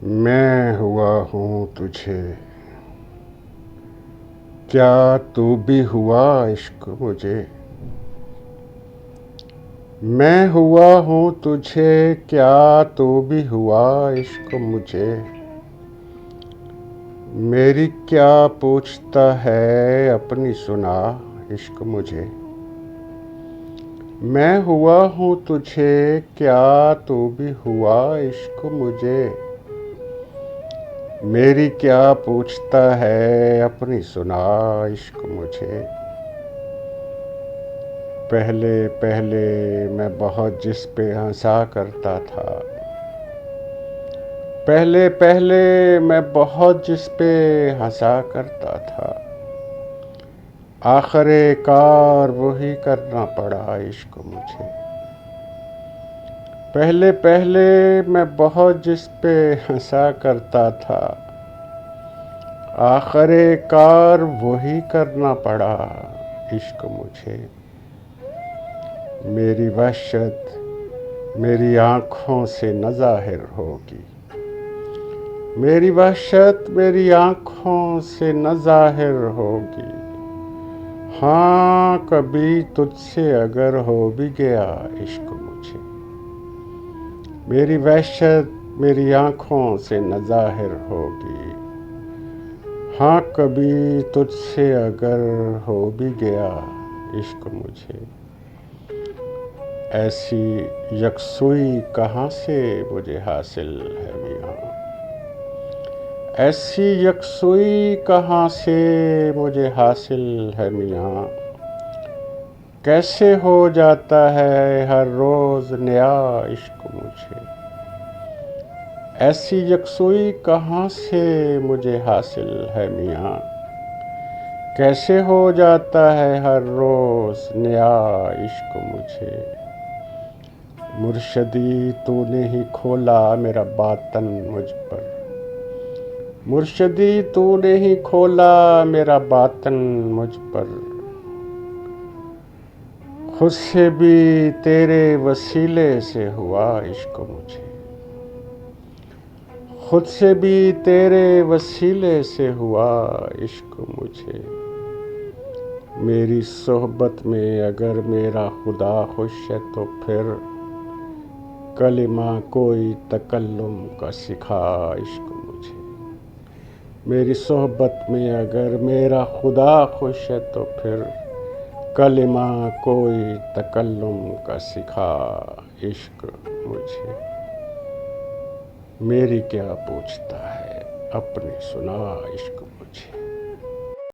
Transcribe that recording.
मैं हुआ हूँ तुझे, क्या तू भी हुआ इश्क मुझे। मैं हुआ हूँ तुझे, क्या तू भी हुआ इश्क मुझे। मेरी क्या पूछता है अपनी सुना इश्क मुझे। मैं हुआ हूँ तुझे, क्या तू भी हुआ इश्क मुझे। मेरी क्या पूछता है अपनी सुना इश्क मुझे। पहले पहले मैं बहुत जिस पे हंसा करता था। पहले पहले मैं बहुत जिस पे हंसा करता था। आखिर कार वही करना पड़ा इश्क मुझे। पहले पहले मैं बहुत जिस पे हंसा करता था। आखिर कार वही करना पड़ा इश्क मुझे। मेरी वहशत मेरी आँखों से न ज़ाहिर होगी। मेरी वहशत मेरी आँखों से न ज़ाहिर होगी। हाँ, कभी तुझसे अगर हो भी गया इश्क मुझे। मेरी वहशत मेरी आँखों से न ज़ाहिर होगी। हाँ, कभी तुझसे अगर हो भी गया इश्क मुझे। ऐसी यकसुई कहाँ से मुझे हासिल है मियाँ। ऐसी यकसुई कहाँ से मुझे हासिल है मियाँ। कैसे हो जाता है हर रोज़ नया इश्क मुझे। ऐसी यकसुई कहाँ से मुझे हासिल है मियाँ। कैसे हो जाता है हर रोज़ नया इश्क मुझे। मुर्शदी तूने ही खोला मेरा बातन मुझ पर। मुर्शदी तूने ही खोला मेरा बातन मुझ पर। खुद से भी तेरे वसीले से हुआ इश्क मुझे। खुद से भी तेरे वसीले से हुआ इश्क मुझे। मेरी सोहबत में अगर मेरा खुदा खुश है तो फिर कलिमा कोई तकल्लुम का सिखा इश्क मुझे। मेरी सोहबत में अगर मेरा खुदा खुश है तो फिर कलिमा कोई तकल्लुम का सिखा इश्क मुझे। मेरी क्या पूछता है अपनी सुना इश्क मुझे।